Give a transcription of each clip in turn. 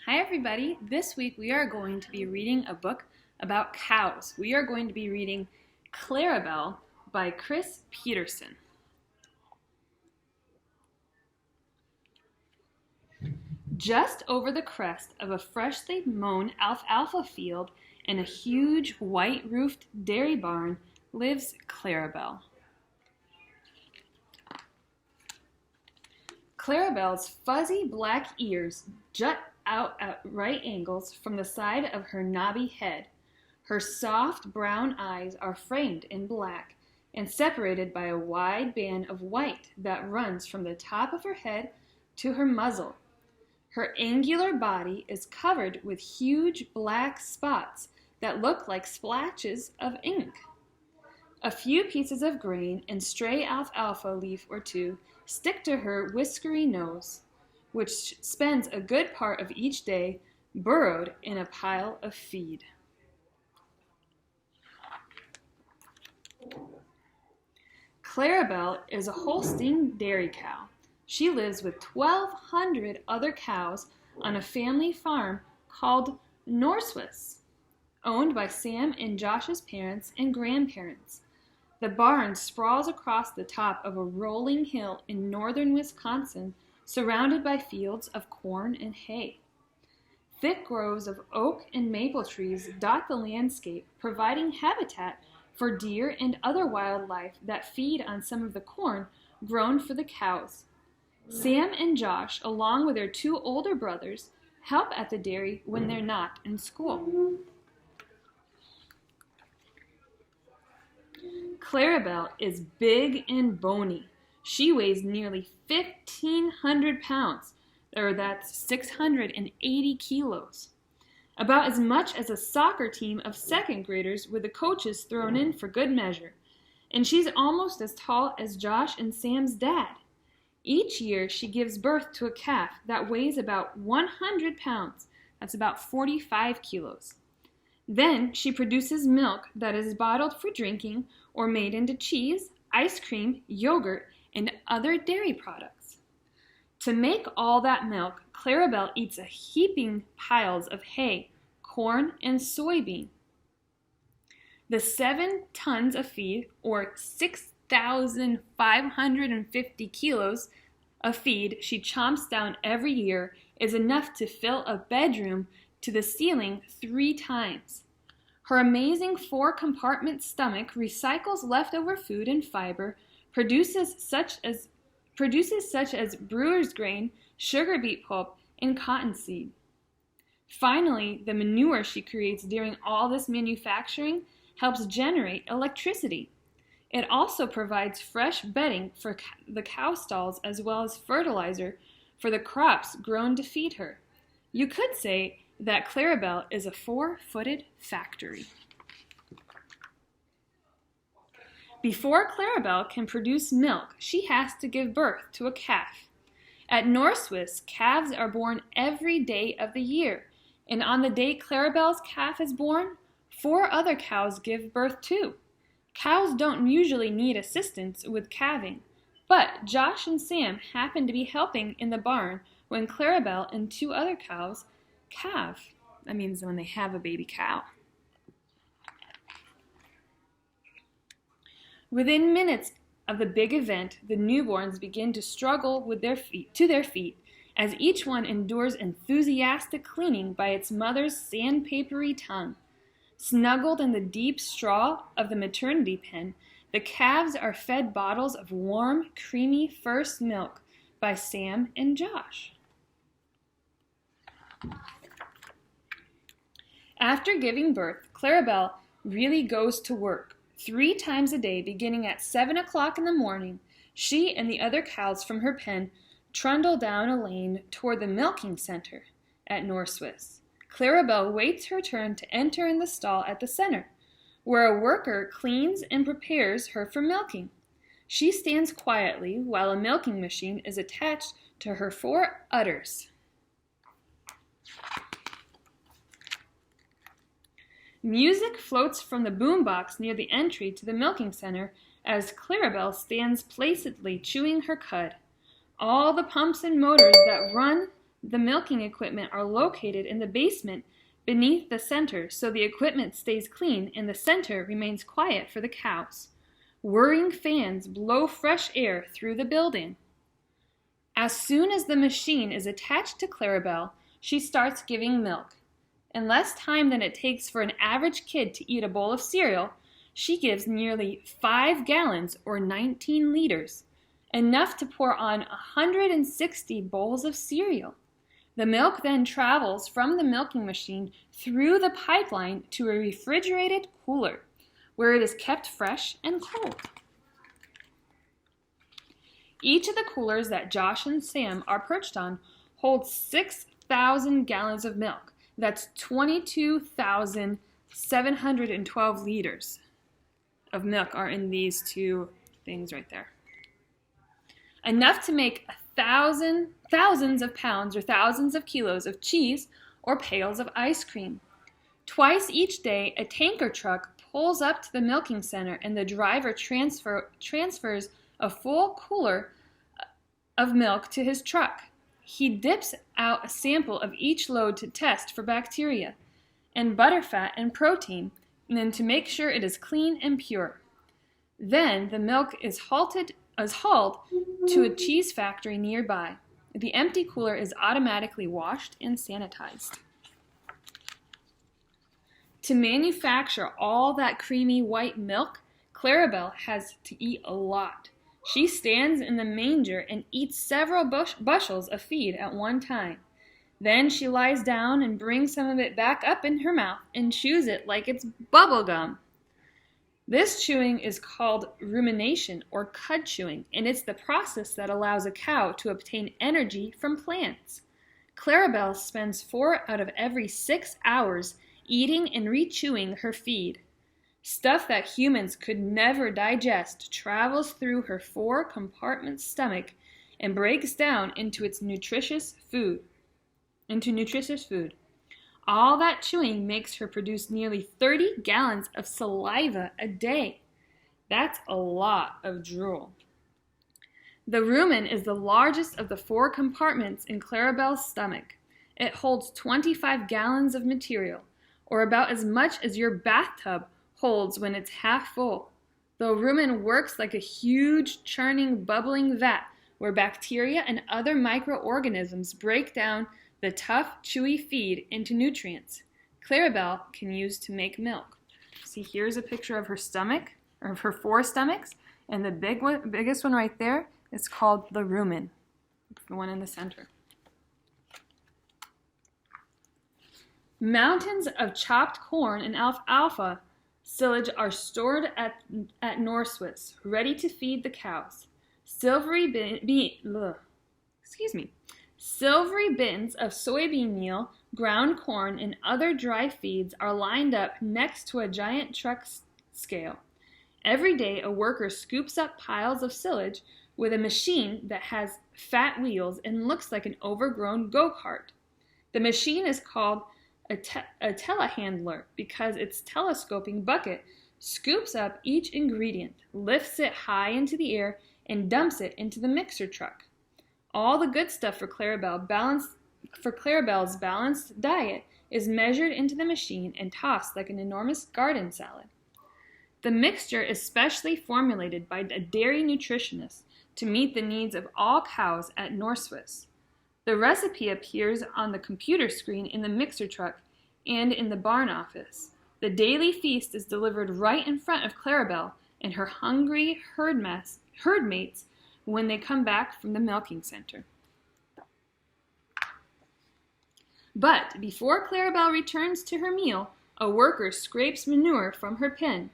Hi everybody, this week we are going to be reading a book about cows. We are going to be reading Clarabelle by Cris Paterson. Just over the crest of a freshly mown alfalfa field in a huge white-roofed dairy barn lives Clarabelle. Clarabelle's fuzzy black ears jut out at right angles from the side of her knobby head. Her soft brown eyes are framed in black and separated by a wide band of white that runs from the top of her head to her muzzle. Her angular body is covered with huge black spots that look like splashes of ink. A few pieces of grain and stray alfalfa leaf or two stick to her whiskery nose, which spends a good part of each day burrowed in a pile of feed. Clarabelle is a Holstein dairy cow. She lives with 1,200 other cows on a family farm called Norswiss, owned by Sam and Josh's parents and grandparents. The barn sprawls across the top of a rolling hill in northern Wisconsin, surrounded by fields of corn and hay. Thick groves of oak and maple trees dot the landscape, providing habitat for deer and other wildlife that feed on some of the corn grown for the cows. Sam and Josh, along with their two older brothers, help at the dairy when they're not in school. Clarabelle is big and bony. She weighs nearly 1,500 pounds, or that's 680 kilos. About as much as a soccer team of second graders with the coaches thrown in for good measure. And she's almost as tall as Josh and Sam's dad. Each year she gives birth to a calf that weighs about 100 pounds. That's about 45 kilos. Then she produces milk that is bottled for drinking or made into cheese, ice cream, yogurt, and other dairy products. To make all that milk, Clarabelle eats a heaping piles of hay, corn, and soybean. The 7 tons of feed, or 6,550 kilos of feed she chomps down every year, is enough to fill a bedroom to the ceiling 3 times. Her amazing 4-compartment stomach recycles leftover food and fiber, produces such as brewer's grain, sugar beet pulp, and cottonseed. Finally, the manure she creates during all this manufacturing helps generate electricity. It also provides fresh bedding for the cow stalls as well as fertilizer for the crops grown to feed her. You could say that Clarabelle is a 4-footed factory. Before Clarabelle can produce milk, she has to give birth to a calf. At Norswiss, calves are born every day of the year, and on the day Clarabelle's calf is born, 4 other cows give birth too. Cows don't usually need assistance with calving, but Josh and Sam happen to be helping in the barn when Clarabelle and 2 other cows calve. That means when they have a baby cow. Within minutes of the big event, the newborns begin to struggle with their feet as each one endures enthusiastic cleaning by its mother's sandpapery tongue. Snuggled in the deep straw of the maternity pen, the calves are fed bottles of warm, creamy first milk by Sam and Josh. After giving birth, Clarabelle really goes to work. 3 times a day, beginning at 7 o'clock in the morning, she and the other cows from her pen trundle down a lane toward the milking center at Norswiss. Clarabelle waits her turn to enter in the stall at the center, where a worker cleans and prepares her for milking. She stands quietly while a milking machine is attached to her 4 udders. Music floats from the boombox near the entry to the milking center as Clarabelle stands placidly chewing her cud. All the pumps and motors that run The milking equipment are located in the basement beneath the center, so the equipment stays clean and the center remains quiet for the cows. Whirring fans blow fresh air through the building. As soon as the machine is attached to Clarabelle, she starts giving milk. In less time than it takes for an average kid to eat a bowl of cereal, she gives nearly 5 gallons or 19 liters, enough to pour on 160 bowls of cereal. The milk then travels from the milking machine through the pipeline to a refrigerated cooler, where it is kept fresh and cold. Each of the coolers that Josh and Sam are perched on holds 6,000 gallons of milk. That's 22,712 liters of milk are in these two things right there. Enough to make thousands of pounds or thousands of kilos of cheese or pails of ice cream. Twice each day, a tanker truck pulls up to the milking center and the driver transfers a full cooler of milk to his truck. He dips out a sample of each load to test for bacteria and butterfat and protein, and then to make sure it is clean and pure. Then the milk is hauled to a cheese factory nearby. The empty cooler is automatically washed and sanitized. To manufacture all that creamy white milk, Clarabelle has to eat a lot. She stands in the manger and eats several bushels of feed at one time. Then she lies down and brings some of it back up in her mouth and chews it like it's bubble gum. This chewing is called rumination or cud chewing, and it's the process that allows a cow to obtain energy from plants. Clarabelle spends 4 out of every 6 hours eating and re-chewing her feed. Stuff that humans could never digest travels through her 4-compartment stomach and breaks down into nutritious food. All that chewing makes her produce nearly 30 gallons of saliva a day. That's a lot of drool. The rumen is the largest of the 4 compartments in Clarabelle's stomach. It holds 25 gallons of material, or about as much as your bathtub holds when it's half full. The rumen works like a huge, churning, bubbling vat where bacteria and other microorganisms break down the tough, chewy feed into nutrients Clarabelle can use to make milk. See, here's a picture of her stomach, or of her 4 stomachs, and the biggest one right there is called the rumen, the one in the center. Mountains of chopped corn and alfalfa silage are stored at Norswitz, ready to feed the cows. Silvery bins of soybean meal, ground corn, and other dry feeds are lined up next to a giant truck scale. Every day, a worker scoops up piles of silage with a machine that has fat wheels and looks like an overgrown go-kart. The machine is called a telehandler because its telescoping bucket scoops up each ingredient, lifts it high into the air, and dumps it into the mixer truck. All the good stuff for Clarabelle's balanced diet is measured into the machine and tossed like an enormous garden salad. The mixture is specially formulated by a dairy nutritionist to meet the needs of all cows at Norswitz. The recipe appears on the computer screen in the mixer truck and in the barn office. The daily feast is delivered right in front of Clarabelle and her hungry herd mates when they come back from the milking center. But before Clarabelle returns to her meal, a worker scrapes manure from her pen.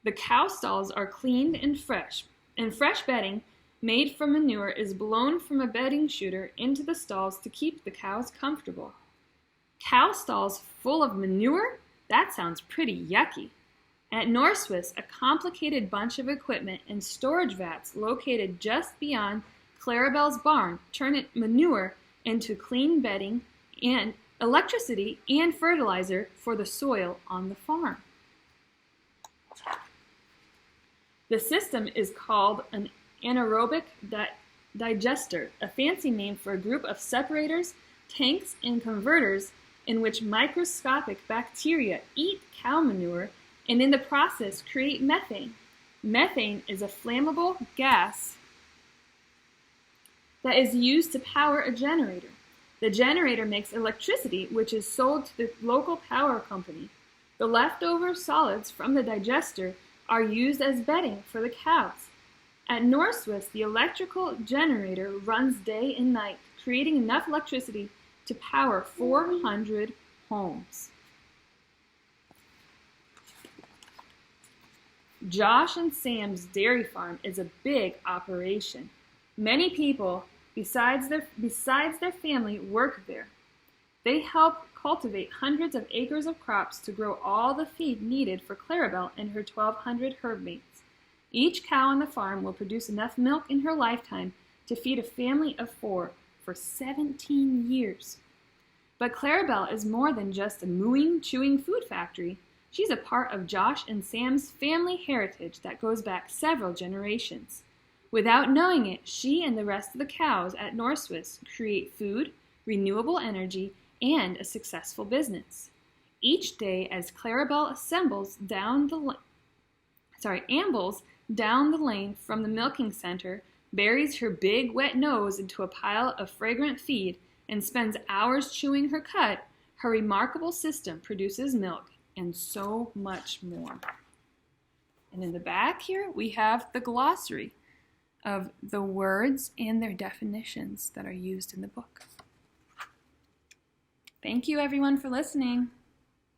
The cow stalls are cleaned and fresh bedding made from manure is blown from a bedding shooter into the stalls to keep the cows comfortable. Cow stalls full of manure? That sounds pretty yucky. At Norswitz, a complicated bunch of equipment and storage vats located just beyond Clarabelle's barn turn manure into clean bedding and electricity and fertilizer for the soil on the farm. The system is called an anaerobic digester, a fancy name for a group of separators tanks and converters in which microscopic bacteria eat cow manure and in the process create methane. Methane is a flammable gas that is used to power a generator. The generator makes electricity, which is sold to the local power company. The leftover solids from the digester are used as bedding for the cows. At Northwest, the electrical generator runs day and night, creating enough electricity to power 400 homes. Josh and Sam's dairy farm is a big operation. Many people, besides their family, work there. They help cultivate hundreds of acres of crops to grow all the feed needed for Clarabelle and her 1,200 herd mates. Each cow on the farm will produce enough milk in her lifetime to feed a family of 4 for 17 years. But Clarabelle is more than just a mooing, chewing food factory. She's a part of Josh and Sam's family heritage that goes back several generations. Without knowing it, she and the rest of the cows at Northwest create food, renewable energy, and a successful business. Each day, as Clarabelle ambles down the lane from the milking center, buries her big wet nose into a pile of fragrant feed, and spends hours chewing her cud, her remarkable system produces milk and so much more. And in the back here, we have the glossary of the words and their definitions that are used in the book. Thank you, everyone, for listening.